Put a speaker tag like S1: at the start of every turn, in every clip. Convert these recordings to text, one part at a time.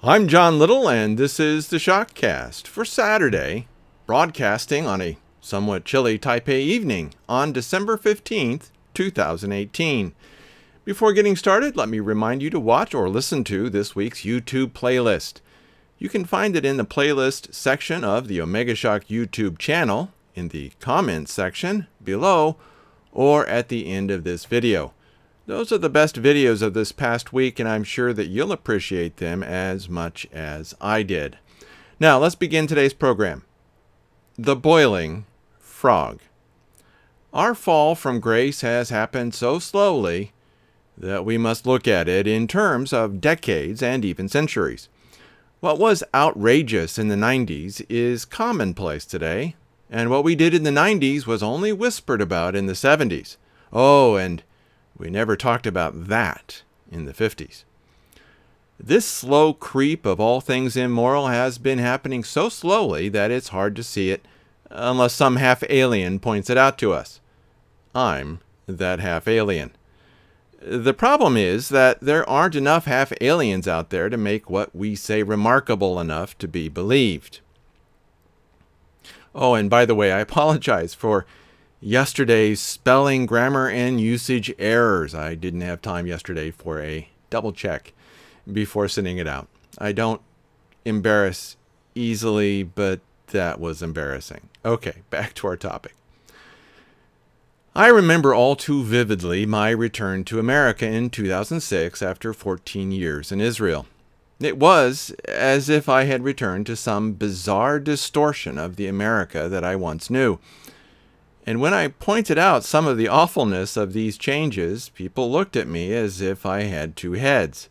S1: I'm John Little, and this is the ShockCast for Saturday, broadcasting on a somewhat chilly Taipei evening on December 15th, 2018. Before getting started, let me remind you to watch or listen to this week's YouTube playlist. You can find it in the playlist section of the Omega Shock YouTube channel, in the comments section below, or at the end of this video. Those are the best videos of this past week, and I'm sure that you'll appreciate them as much as I did. Now, let's begin today's program. The boiling frog. Our fall from grace has happened so slowly that we must look at it in terms of decades and even centuries. What was outrageous in the 90s is commonplace today, and what we did in the 90s was only whispered about in the 70s. Oh, and we never talked about that in the 50s. This slow creep of all things immoral has been happening so slowly that it's hard to see it unless some half-alien points it out to us. I'm that half-alien. The problem is that there aren't enough half-aliens out there to make what we say remarkable enough to be believed. Oh, and by the way, I apologize for yesterday's spelling, grammar, and usage errors. I didn't have time yesterday for a double check before sending it out. I don't embarrass easily, but that was embarrassing. Okay, back to our topic. I remember all too vividly my return to America in 2006 after 14 years in Israel. It was as if I had returned to some bizarre distortion of the America that I once knew. And when I pointed out some of the awfulness of these changes, people looked at me as if I had two heads.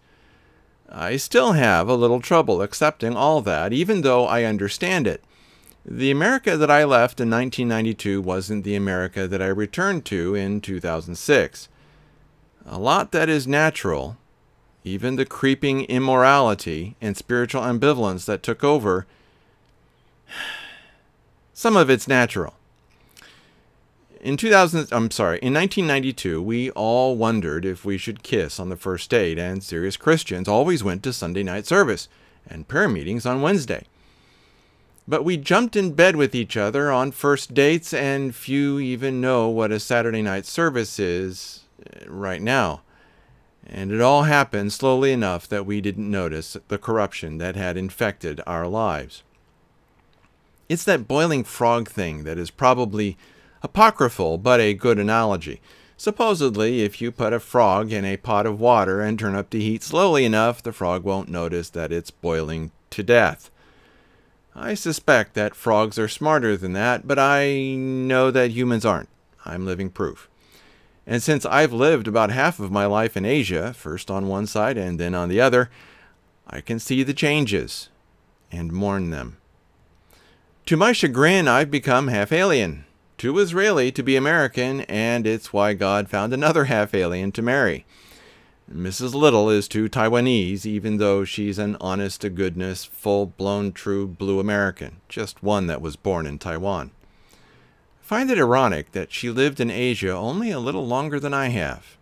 S1: I still have a little trouble accepting all that, even though I understand it. The America that I left in 1992 wasn't the America that I returned to in 2006. A lot that is natural, even the creeping immorality and spiritual ambivalence that took over, some of it's natural. In 1992, we all wondered if we should kiss on the first date, and serious Christians always went to Sunday night service and prayer meetings on Wednesday. But we jumped in bed with each other on first dates, and few even know what a Saturday night service is right now. And it all happened slowly enough that we didn't notice the corruption that had infected our lives. It's that boiling frog thing that is probably apocryphal, but a good analogy. Supposedly, if you put a frog in a pot of water and turn up the heat slowly enough, the frog won't notice that it's boiling to death. I suspect that frogs are smarter than that, but I know that humans aren't. I'm living proof. And since I've lived about half of my life in Asia, first on one side and then on the other, I can see the changes and mourn them. To my chagrin, I've become half-alien. Too Israeli to be American, and it's why God found another half-alien to marry. Mrs. Little is too Taiwanese, even though she's an honest-to-goodness, full-blown, true blue American, just one that was born in Taiwan. I find it ironic that she lived in Asia only a little longer than I have.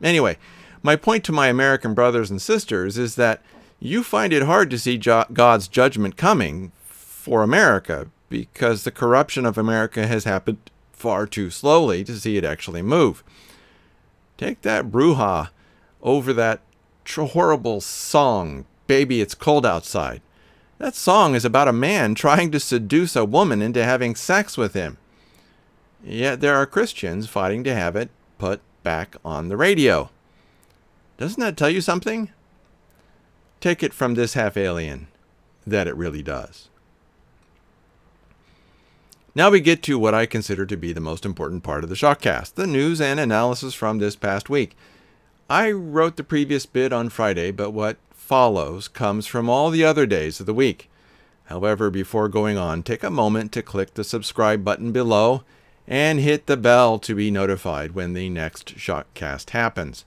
S1: Anyway, my point to my American brothers and sisters is that you find it hard to see God's judgment coming for America, because the corruption of America has happened far too slowly to see it actually move. Take that brouhaha over that horrible song, Baby It's Cold Outside. That song is about a man trying to seduce a woman into having sex with him. Yet there are Christians fighting to have it put back on the radio. Doesn't that tell you something? Take it from this half-alien that it really does. Now we get to what I consider to be the most important part of the ShockCast, the news and analysis from this past week. I wrote the previous bit on Friday, but what follows comes from all the other days of the week. However, before going on, take a moment to click the subscribe button below and hit the bell to be notified when the next ShockCast happens.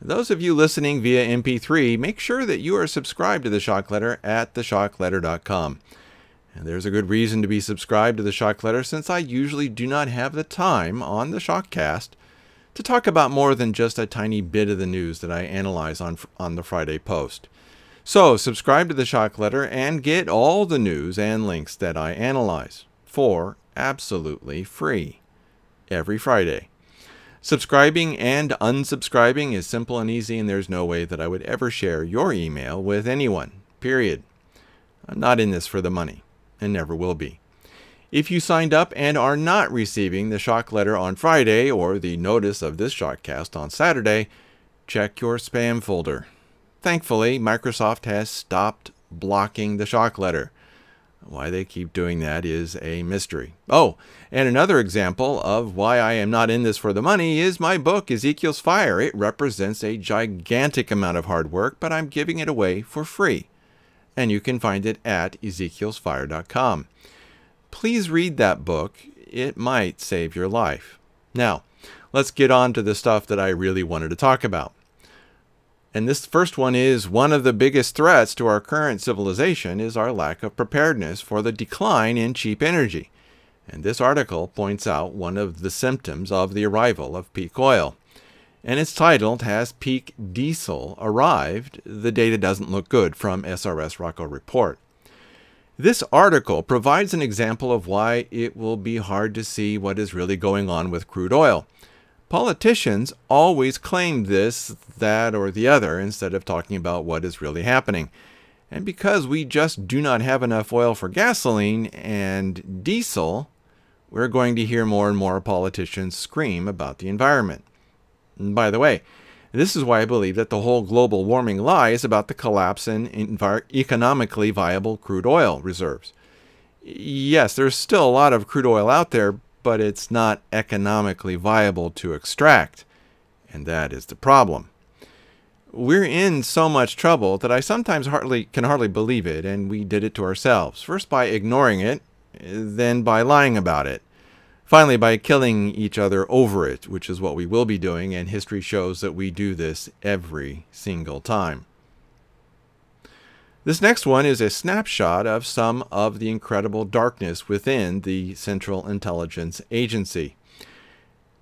S1: Those of you listening via MP3, make sure that you are subscribed to the Shock Letter at theshockletter.com. And there's a good reason to be subscribed to the Shock Letter, since I usually do not have the time on the ShockCast to talk about more than just a tiny bit of the news that I analyze on the Friday post. So subscribe to the Shock Letter and get all the news and links that I analyze for absolutely free every Friday. Subscribing and unsubscribing is simple and easy, and there's no way that I would ever share your email with anyone, period. I'm not in this for the money, and never will be. If you signed up and are not receiving the Shock Letter on Friday or the notice of this ShockCast on Saturday, check your spam folder. Thankfully, Microsoft has stopped blocking the Shock Letter. Why they keep doing that is a mystery. Oh, and another example of why I am not in this for the money is my book, Ezekiel's Fire. It represents a gigantic amount of hard work, but I'm giving it away for free. And you can find it at ezekielsfire.com. Please read that book. It might save your life. Now, let's get on to the stuff that I really wanted to talk about. And this first one is one of the biggest threats to our current civilization is our lack of preparedness for the decline in cheap energy. And this article points out one of the symptoms of the arrival of peak oil. And it's titled, "Has Peak Diesel Arrived? The Data Doesn't Look Good," from SRS Rocco Report. This article provides an example of why it will be hard to see what is really going on with crude oil. Politicians always claim this, that, or the other instead of talking about what is really happening. And because we just do not have enough oil for gasoline and diesel, we're going to hear more and more politicians scream about the environment. And by the way, this is why I believe that the whole global warming lie is about the collapse in economically viable crude oil reserves. Yes, there's still a lot of crude oil out there, but it's not economically viable to extract. And that is the problem. We're in so much trouble that I sometimes can hardly believe it, and we did it to ourselves. First by ignoring it, then by lying about it. Finally by killing each other over it, which is what we will be doing, and history shows that we do this every single time. This next one is a snapshot of some of the incredible darkness within the Central Intelligence Agency.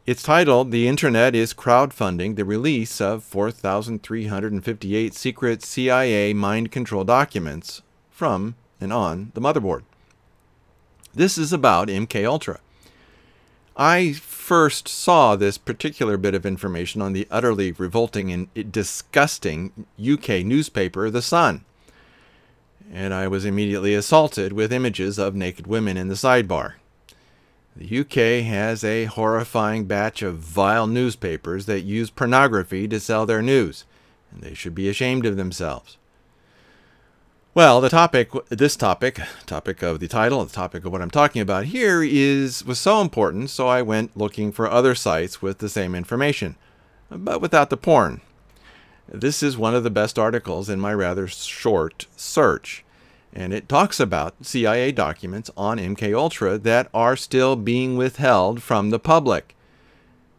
S1: It's titled, "The Internet is Crowdfunding the Release of 4,358 Secret CIA Mind Control Documents from and on the Motherboard." This is about MKUltra. I first saw this particular bit of information on the utterly revolting and disgusting UK newspaper, The Sun. And I was immediately assaulted with images of naked women in the sidebar. The UK has a horrifying batch of vile newspapers that use pornography to sell their news, and they should be ashamed of themselves. Well, the topic of the title, the topic of what I'm talking about here was so important, so I went looking for other sites with the same information, but without the porn. This is one of the best articles in my rather short search, and it talks about CIA documents on MKUltra that are still being withheld from the public.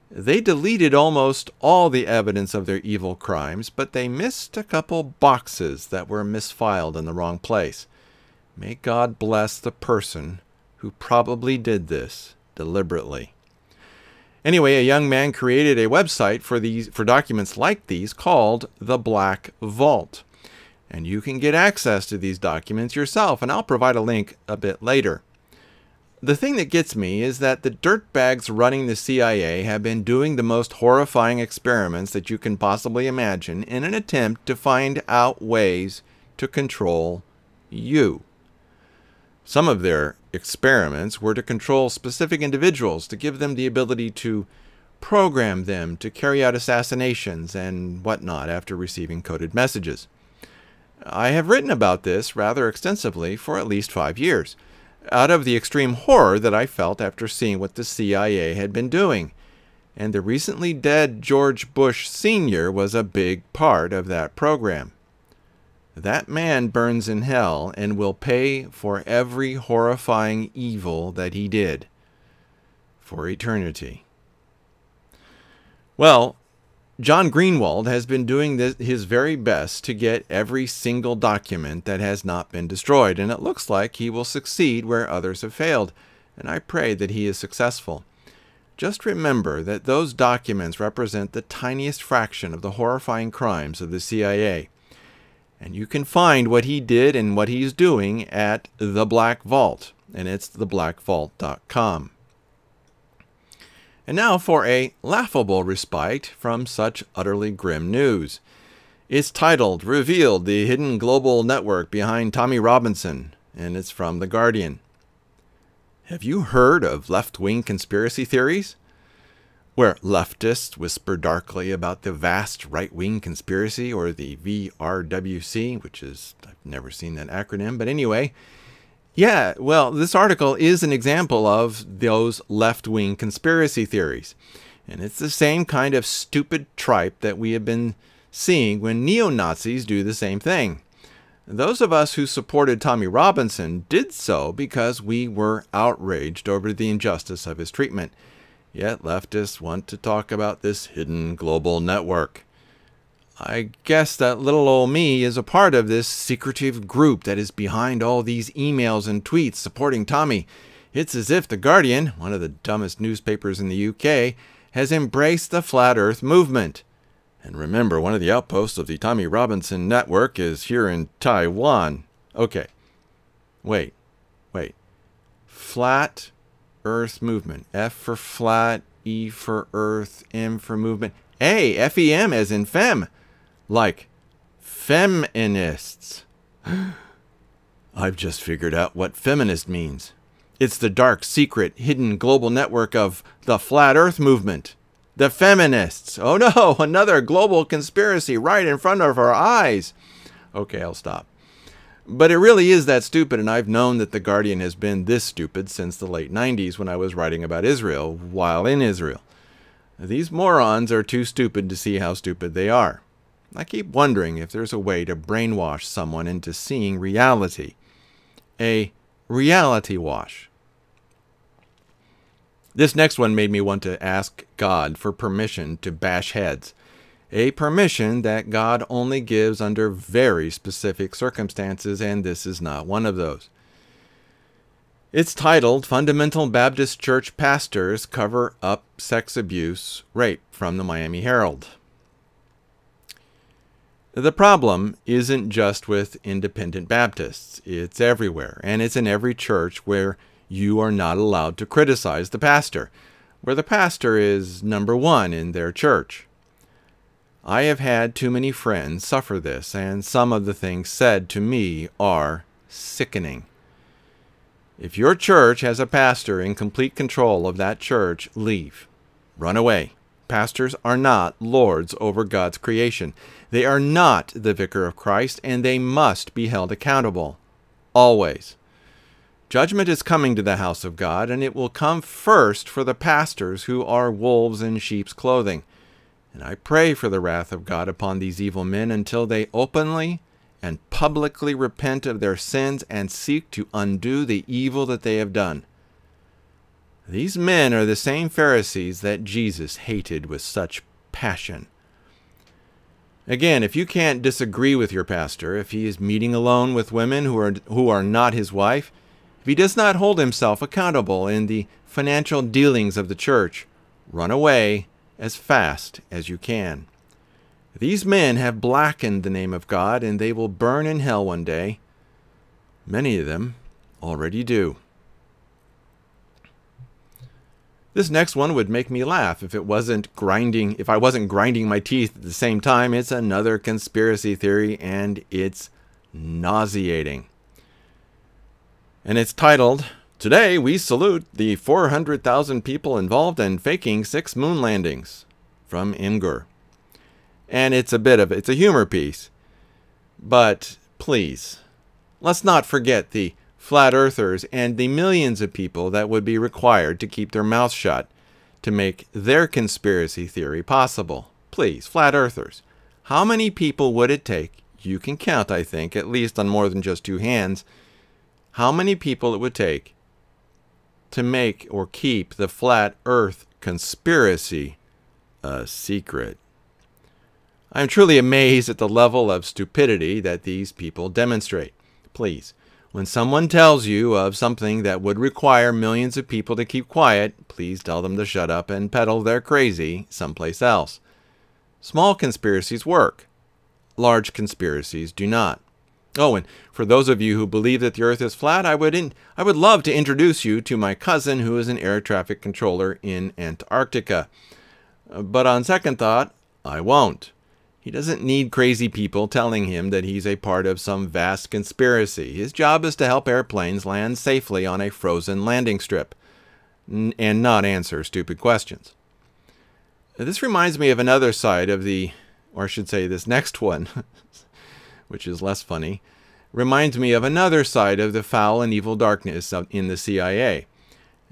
S1: They deleted almost all the evidence of their evil crimes, but they missed a couple boxes that were misfiled in the wrong place. May God bless the person who probably did this deliberately. Anyway, a young man created a website for documents like these called the Black Vault. And you can get access to these documents yourself, and I'll provide a link a bit later. The thing that gets me is that the dirtbags running the CIA have been doing the most horrifying experiments that you can possibly imagine in an attempt to find out ways to control you. Some of their experiments were to control specific individuals, to give them the ability to program them to carry out assassinations and whatnot after receiving coded messages. I have written about this rather extensively for at least 5 years, out of the extreme horror that I felt after seeing what the CIA had been doing. And the recently dead George Bush Sr. was a big part of that program. That man burns in hell and will pay for every horrifying evil that he did for eternity. Well, John Greenwald has been doing his very best to get every single document that has not been destroyed, and it looks like he will succeed where others have failed, and I pray that he is successful. Just remember that those documents represent the tiniest fraction of the horrifying crimes of the CIA. And you can find what he did and what he's doing at The Black Vault, and it's theblackvault.com. And now for a laughable respite from such utterly grim news. It's titled, Revealed, the Hidden Global Network Behind Tommy Robinson, and it's from The Guardian. Have you heard of left-wing conspiracy theories? Where leftists whisper darkly about the vast right-wing conspiracy, or the VRWC, which is, I've never seen that acronym, but anyway. Yeah, well, this article is an example of those left-wing conspiracy theories. And it's the same kind of stupid tripe that we have been seeing when neo-Nazis do the same thing. Those of us who supported Tommy Robinson did so because we were outraged over the injustice of his treatment. Yet leftists want to talk about this hidden global network. I guess that little old me is a part of this secretive group that is behind all these emails and tweets supporting Tommy. It's as if The Guardian, one of the dumbest newspapers in the UK, has embraced the Flat Earth movement. And remember, one of the outposts of the Tommy Robinson network is here in Taiwan. Okay. Wait. Flat Earth movement. F for flat, E for earth, M for movement. A, F-E-M as in femme. Like feminists. I've just figured out what feminist means. It's the dark, secret, hidden global network of the Flat Earth movement. The feminists. Oh no, another global conspiracy right in front of our eyes. Okay, I'll stop. But it really is that stupid, and I've known that The Guardian has been this stupid since the late 90s when I was writing about Israel while in Israel. These morons are too stupid to see how stupid they are. I keep wondering if there's a way to brainwash someone into seeing reality. A reality wash. This next one made me want to ask God for permission to bash heads. A permission that God only gives under very specific circumstances, and this is not one of those. It's titled, Fundamental Baptist Church Pastors Cover Up Sex Abuse, Rape, from the Miami Herald. The problem isn't just with independent Baptists. It's everywhere, and it's in every church where you are not allowed to criticize the pastor, where the pastor is number one in their church. I have had too many friends suffer this, and some of the things said to me are sickening. If your church has a pastor in complete control of that church, leave. Run away. Pastors are not lords over God's creation. They are not the vicar of Christ, and they must be held accountable. Always. Judgment is coming to the house of God, and it will come first for the pastors who are wolves in sheep's clothing. And I pray for the wrath of God upon these evil men until they openly and publicly repent of their sins and seek to undo the evil that they have done. These men are the same Pharisees that Jesus hated with such passion. Again, if you can't disagree with your pastor, if he is meeting alone with women who are not his wife, if he does not hold himself accountable in the financial dealings of the church, run away as fast as you can. These men have blackened the name of God, and they will burn in hell one day. Many of them already do. This next one would make me laugh if I wasn't grinding my teeth at the same time. It's another conspiracy theory, and it's nauseating. And it's titled, Today we salute the 400,000 people involved in faking 6 moon landings, from Imgur. And it's a humor piece. But please, let's not forget the flat earthers and the millions of people that would be required to keep their mouths shut to make their conspiracy theory possible. Please, flat earthers, how many people would it take? You can count, I think, at least on more than just 2 hands. How many people it would take to make or keep the flat earth conspiracy a secret? I'm truly amazed at the level of stupidity that these people demonstrate. Please, when someone tells you of something that would require millions of people to keep quiet, please tell them to shut up and peddle their crazy someplace else. Small conspiracies work. Large conspiracies do not. Oh, and for those of you who believe that the earth is flat, I would love to introduce you to my cousin who is an air traffic controller in Antarctica. But on second thought, I won't. He doesn't need crazy people telling him that he's a part of some vast conspiracy. His job is to help airplanes land safely on a frozen landing strip and not answer stupid questions. This reminds me of another side of or I should say this next one, which is less funny, reminds me of another side of the foul and evil darkness in the CIA.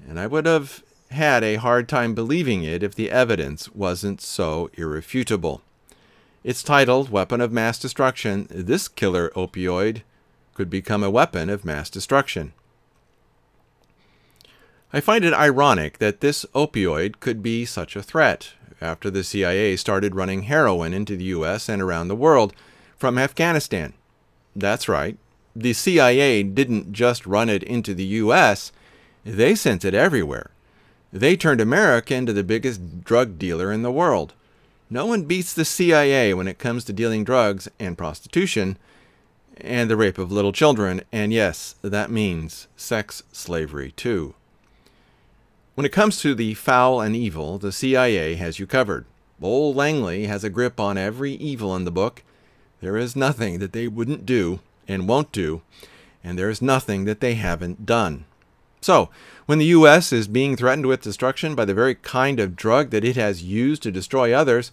S1: And I would have had a hard time believing it if the evidence wasn't so irrefutable. It's titled Weapon of Mass Destruction. This killer opioid could become a weapon of mass destruction. I find it ironic that this opioid could be such a threat after the CIA started running heroin into the U.S. and around the world from Afghanistan. That's right. The CIA didn't just run it into the U.S., they sent it everywhere. They turned America into the biggest drug dealer in the world. No one beats the CIA when it comes to dealing drugs and prostitution and the rape of little children, and yes, that means sex slavery too. When it comes to the foul and evil, the CIA has you covered. Old Langley has a grip on every evil in the book. There is nothing that they wouldn't do and won't do, and there is nothing that they haven't done. So, when the U.S. is being threatened with destruction by the very kind of drug that it has used to destroy others,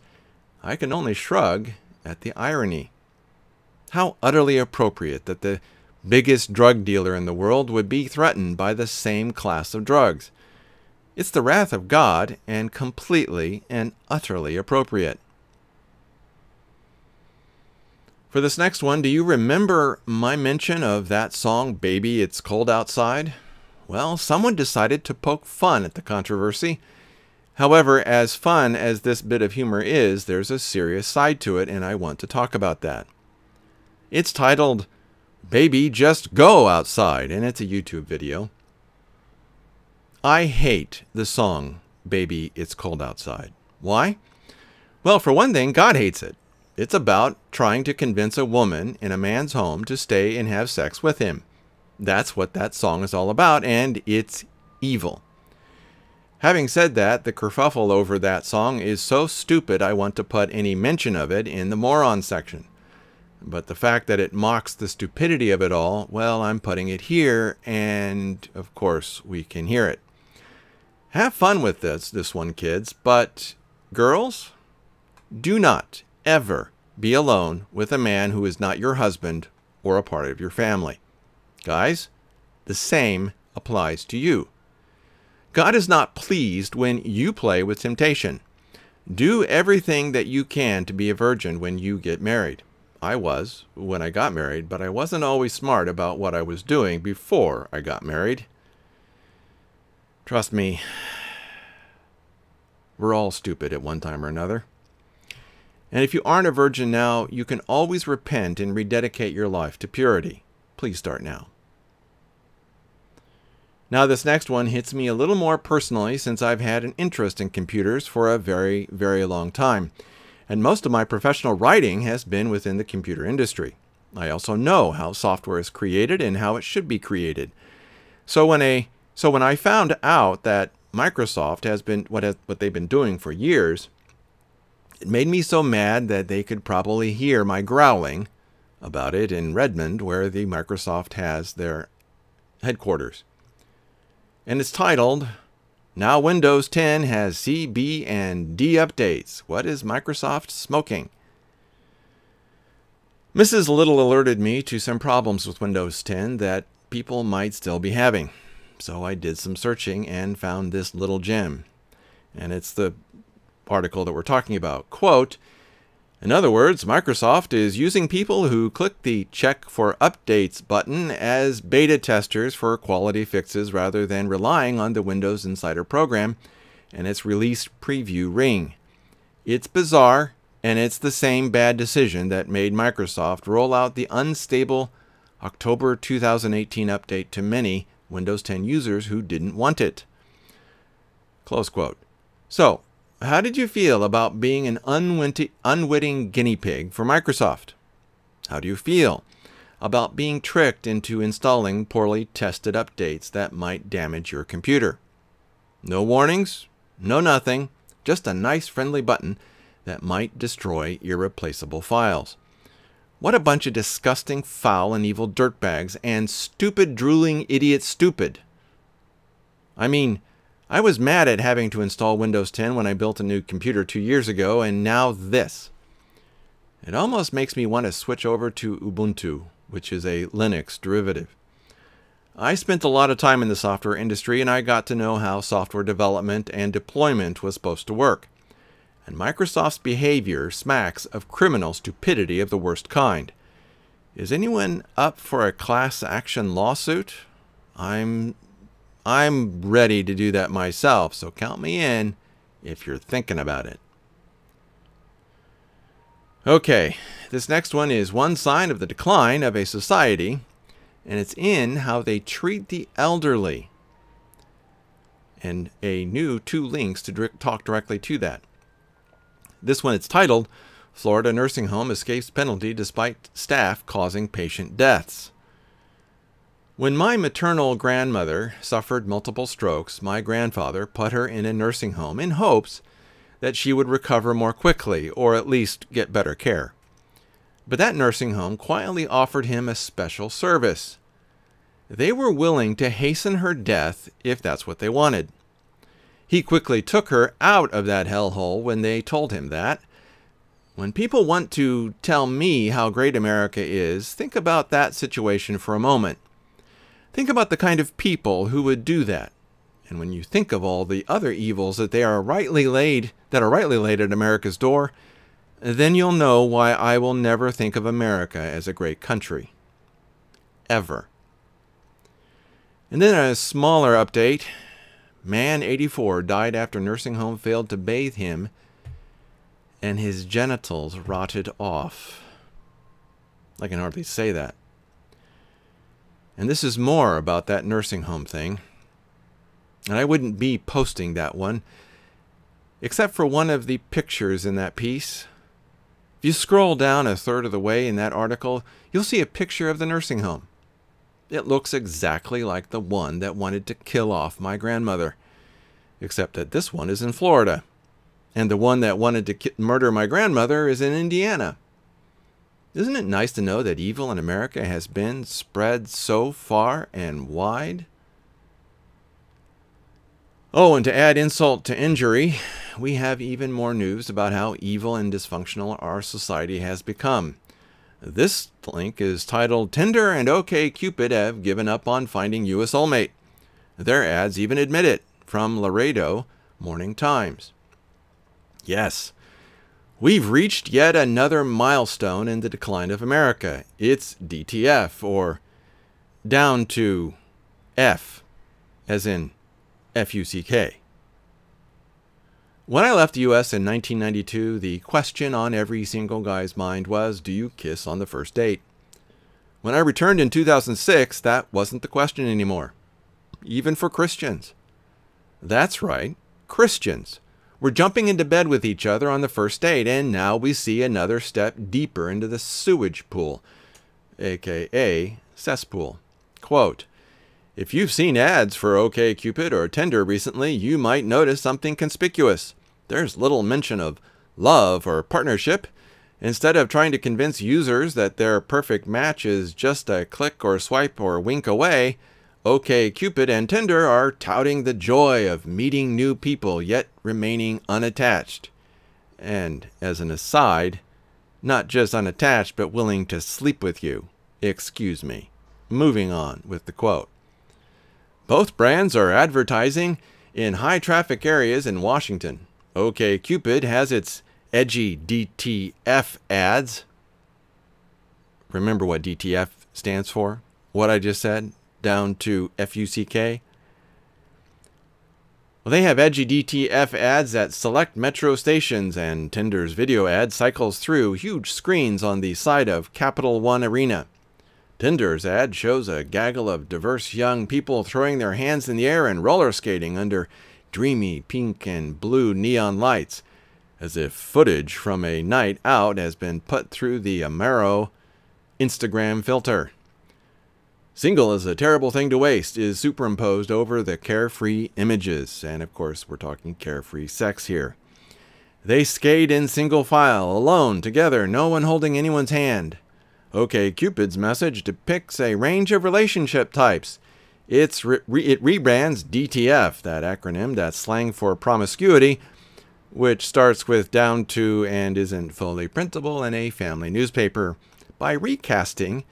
S1: I can only shrug at the irony. How utterly appropriate that the biggest drug dealer in the world would be threatened by the same class of drugs. It's the wrath of God and completely and utterly appropriate. For this next one, do you remember my mention of that song, Baby, It's Cold Outside? Well, someone decided to poke fun at the controversy. However, as fun as this bit of humor is, there's a serious side to it, and I want to talk about that. It's titled, Baby, Just Go Outside, and it's a YouTube video. I hate the song, Baby, It's Cold Outside. Why? Well, for one thing, God hates it. It's about trying to convince a woman in a man's home to stay and have sex with him. That's what that song is all about, and it's evil. Having said that, the kerfuffle over that song is so stupid I want to put any mention of it in the moron section. But the fact that it mocks the stupidity of it all, well, I'm putting it here, and of course we can hear it. Have fun with this one, kids, but girls, do not ever be alone with a man who is not your husband or a part of your family. Guys, the same applies to you. God is not pleased when you play with temptation. Do everything that you can to be a virgin when you get married. I was when I got married, but I wasn't always smart about what I was doing before I got married. Trust me, we're all stupid at one time or another. And if you aren't a virgin now, you can always repent and rededicate your life to purity. Please start now. Now this next one hits me a little more personally since I've had an interest in computers for a very, very long time. And most of my professional writing has been within the computer industry. I also know how software is created and how it should be created. So when I found out that Microsoft has been what they've been doing for years, it made me so mad that they could probably hear my growling about it in Redmond, where the Microsoft has their headquarters. And it's titled, Now Windows 10 has C, B, and D updates. What is Microsoft smoking? Mrs. Little alerted me to some problems with Windows 10 that people might still be having. So I did some searching and found this little gem. And it's the article that we're talking about. Quote, in other words, Microsoft is using people who click the check for updates button as beta testers for quality fixes rather than relying on the Windows Insider program and its release preview ring. It's bizarre, and it's the same bad decision that made Microsoft roll out the unstable October 2018 update to many Windows 10 users who didn't want it. Close quote. So, how did you feel about being an unwitting guinea pig for Microsoft? How do you feel about being tricked into installing poorly tested updates that might damage your computer? No warnings, no nothing, just a nice friendly button that might destroy irreplaceable files. What a bunch of disgusting, foul, and evil dirtbags, and stupid, drooling, idiot stupid. I mean, I was mad at having to install Windows 10 when I built a new computer 2 years ago, and now this. It almost makes me want to switch over to Ubuntu, which is a Linux derivative. I spent a lot of time in the software industry, and I got to know how software development and deployment was supposed to work. And Microsoft's behavior smacks of criminal stupidity of the worst kind. Is anyone up for a class action lawsuit? I'm ready to do that myself, so count me in if you're thinking about it. Okay, this next one is one sign of the decline of a society, and it's in how they treat the elderly. And a new 2 links to talk directly to that. This one, it's titled, Florida Nursing Home Escapes Penalty Despite Staff Causing Patient Deaths. When my maternal grandmother suffered multiple strokes, my grandfather put her in a nursing home in hopes that she would recover more quickly, or at least get better care. But that nursing home quietly offered him a special service. They were willing to hasten her death if that's what they wanted. He quickly took her out of that hellhole when they told him that. When people want to tell me how great America is, think about that situation for a moment. Think about the kind of people who would do that. And when you think of all the other evils that are rightly laid at America's door, then you'll know why I will never think of America as a great country. Ever. And then a smaller update. Man 84 died after nursing home failed to bathe him and his genitals rotted off. I can hardly say that. And this is more about that nursing home thing. And I wouldn't be posting that one, except for one of the pictures in that piece. If you scroll down a third of the way in that article, you'll see a picture of the nursing home. It looks exactly like the one that wanted to kill off my grandmother, except that this one is in Florida, and the one that wanted to murder my grandmother is in Indiana. Isn't it nice to know that evil in America has been spread so far and wide? Oh, and to add insult to injury, we have even more news about how evil and dysfunctional our society has become. This link is titled, Tinder and OkCupid have given up on finding you a soulmate. Their ads even admit it, from Laredo Morning Times. Yes, we've reached yet another milestone in the decline of America. It's DTF, or down to F, as in F-U-C-K. When I left the U.S. in 1992, the question on every single guy's mind was, do you kiss on the first date? When I returned in 2006, that wasn't the question anymore. Even for Christians. That's right, Christians. We're jumping into bed with each other on the first date, and now we see another step deeper into the sewage pool, aka cesspool. Quote, if you've seen ads for OkCupid or Tender recently, you might notice something conspicuous. There's little mention of love or partnership. Instead of trying to convince users that their perfect match is just a click or swipe or wink away, OkCupid and Tender are touting the joy of meeting new people yet remaining unattached. And as an aside, not just unattached but willing to sleep with you. Excuse me. Moving on with the quote. Both brands are advertising in high-traffic areas in Washington. OkCupid has its edgy DTF ads. Remember what DTF stands for? What I just said? Down to F-U-C-K? Well, they have edgy DTF ads at select metro stations, and Tinder's video ad cycles through huge screens on the side of Capital One Arena. Tinder's ad shows a gaggle of diverse young people throwing their hands in the air and roller skating under dreamy pink and blue neon lights, as if footage from a night out has been put through the immoral Instagram filter. Single is a terrible thing to waste is superimposed over the carefree images. And of course, we're talking carefree sex here. They skate in single file, alone, together, no one holding anyone's hand. OkCupid's message depicts a range of relationship types. It rebrands DTF, that acronym, that's slang for promiscuity, which starts with down to and isn't fully printable in a family newspaper, by recasting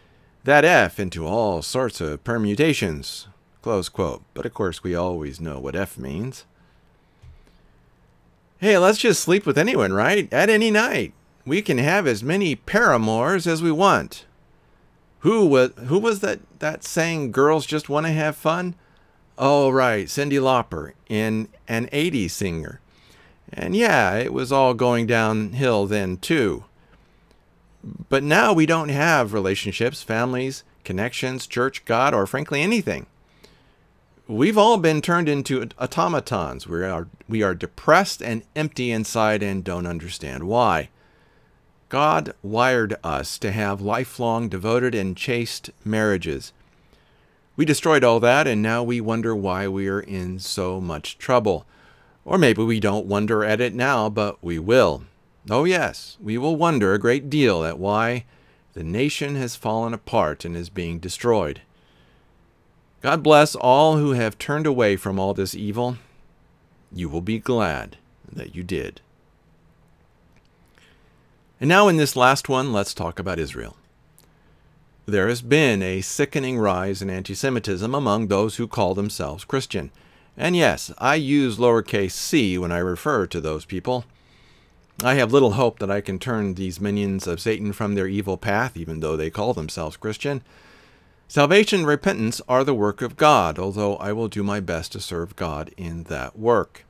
S1: that F into all sorts of permutations. Close quote. But of course, we always know what F means. Hey, let's just sleep with anyone, right? At any night. We can have as many paramours as we want. Who was that saying girls just want to have fun? Oh, right, Cyndi Lauper, in an 80s singer. And yeah, it was all going downhill then too. But now we don't have relationships, families, connections, church, God, or frankly anything. We've all been turned into automatons. We are depressed and empty inside and don't understand why. God wired us to have lifelong, devoted, and chaste marriages. We destroyed all that, and now we wonder why we are in so much trouble. Or maybe we don't wonder at it now, but we will. Oh yes, we will wonder a great deal at why the nation has fallen apart and is being destroyed. God bless all who have turned away from all this evil. You will be glad that you did. And now in this last one, let's talk about Israel. There has been a sickening rise in anti-Semitism among those who call themselves Christian. And yes, I use lowercase c when I refer to those people. I have little hope that I can turn these minions of Satan from their evil path, even though they call themselves Christian. Salvation and repentance are the work of God, although I will do my best to serve God in that work.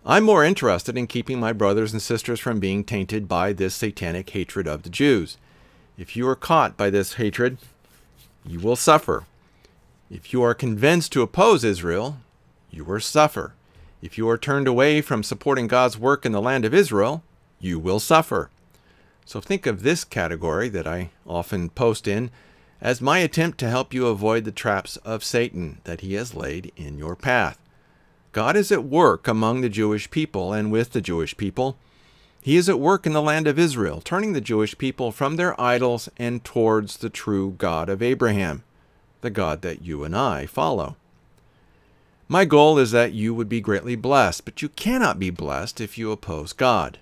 S1: I'm more interested in keeping my brothers and sisters from being tainted by this satanic hatred of the Jews. If you are caught by this hatred, you will suffer. If you are convinced to oppose Israel, you will suffer. If you are turned away from supporting God's work in the land of Israel, you will suffer. So think of this category that I often post in as my attempt to help you avoid the traps of Satan that he has laid in your path. God is at work among the Jewish people and with the Jewish people. He is at work in the land of Israel, turning the Jewish people from their idols and towards the true God of Abraham, the God that you and I follow. My goal is that you would be greatly blessed, but you cannot be blessed if you oppose God.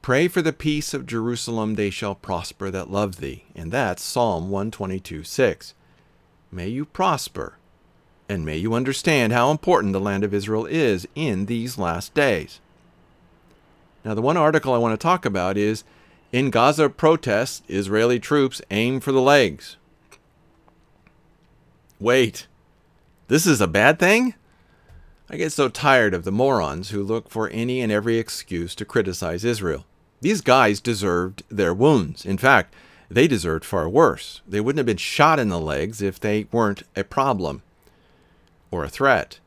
S1: Pray for the peace of Jerusalem, they shall prosper that love thee. And that's Psalm 122:6. May you prosper, and may you understand how important the land of Israel is in these last days. Now, the one article I want to talk about is, in Gaza protests, Israeli troops aim for the legs. Wait, this is a bad thing? I get so tired of the morons who look for any and every excuse to criticize Israel. These guys deserved their wounds. In fact, they deserved far worse. They wouldn't have been shot in the legs if they weren't a problem or a threat.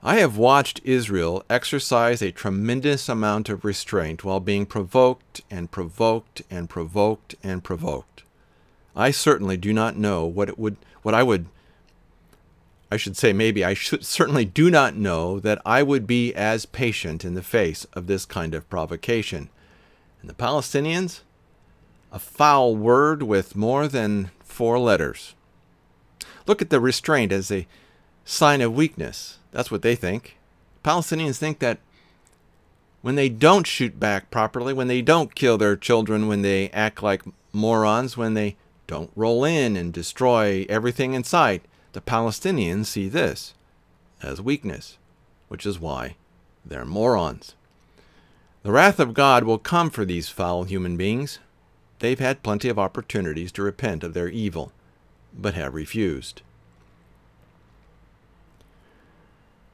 S1: I have watched Israel exercise a tremendous amount of restraint while being provoked and provoked and provoked and provoked. I certainly do not know certainly do not know that I would be as patient in the face of this kind of provocation. And the Palestinians? A foul word with more than 4 letters. Look at the restraint as a sign of weakness. That's what they think. Palestinians think that when they don't shoot back properly, when they don't kill their children, when they act like morons, when they don't roll in and destroy everything in sight, the Palestinians see this as weakness, which is why they're morons. The wrath of God will come for these foul human beings. They've had plenty of opportunities to repent of their evil, but have refused.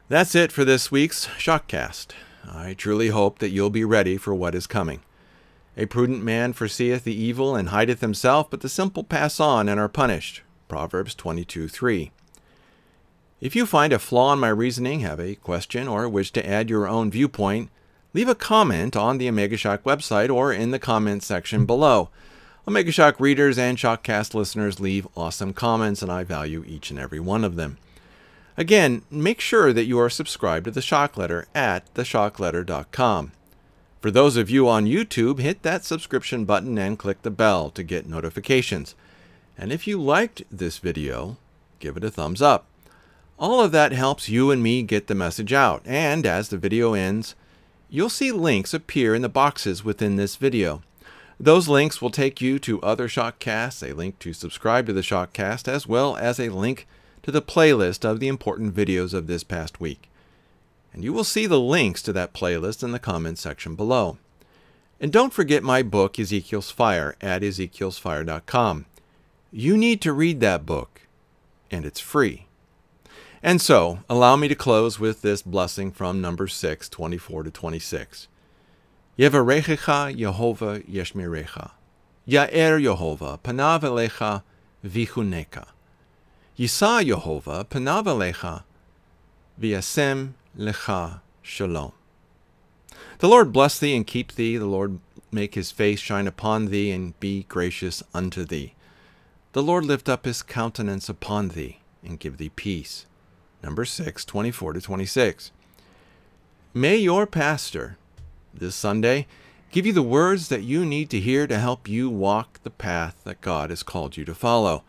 S1: That's it for this week's ShockCast. I truly hope that you'll be ready for what is coming. A prudent man foreseeth the evil and hideth himself, but the simple pass on and are punished. Proverbs 22:3. If you find a flaw in my reasoning, have a question, or wish to add your own viewpoint, leave a comment on the Omega Shock website or in the comments section below. Omega Shock readers and ShockCast listeners leave awesome comments, and I value each and every one of them. Again, make sure that you are subscribed to the Shock Letter at theshockletter.com. For those of you on YouTube, hit that subscription button and click the bell to get notifications. And if you liked this video, give it a thumbs up. All of that helps you and me get the message out, and as the video ends, you'll see links appear in the boxes within this video. Those links will take you to other ShockCasts, a link to subscribe to the ShockCast, as well as a link to the playlist of the important videos of this past week. And you will see the links to that playlist in the comments section below. And don't forget my book, Ezekiel's Fire, at ezekielsfire.com. You need to read that book, and it's free. And so, allow me to close with this blessing from Numbers 6, 24-26. Yevarechecha Yehovah Yeshmerecha. Ya'er Yehovah Panav Elecha Vichuneka. Yisa Yehovah Panav Elecha V'yasem Lecha Shalom. The Lord bless thee and keep thee. The Lord make his face shine upon thee and be gracious unto thee. The Lord lift up his countenance upon thee and give thee peace. Numbers 6, 24-26. May your pastor this Sunday give you the words that you need to hear to help you walk the path that God has called you to follow.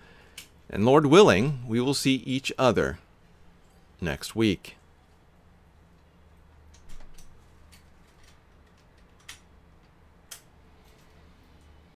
S1: And Lord willing, we will see each other next week.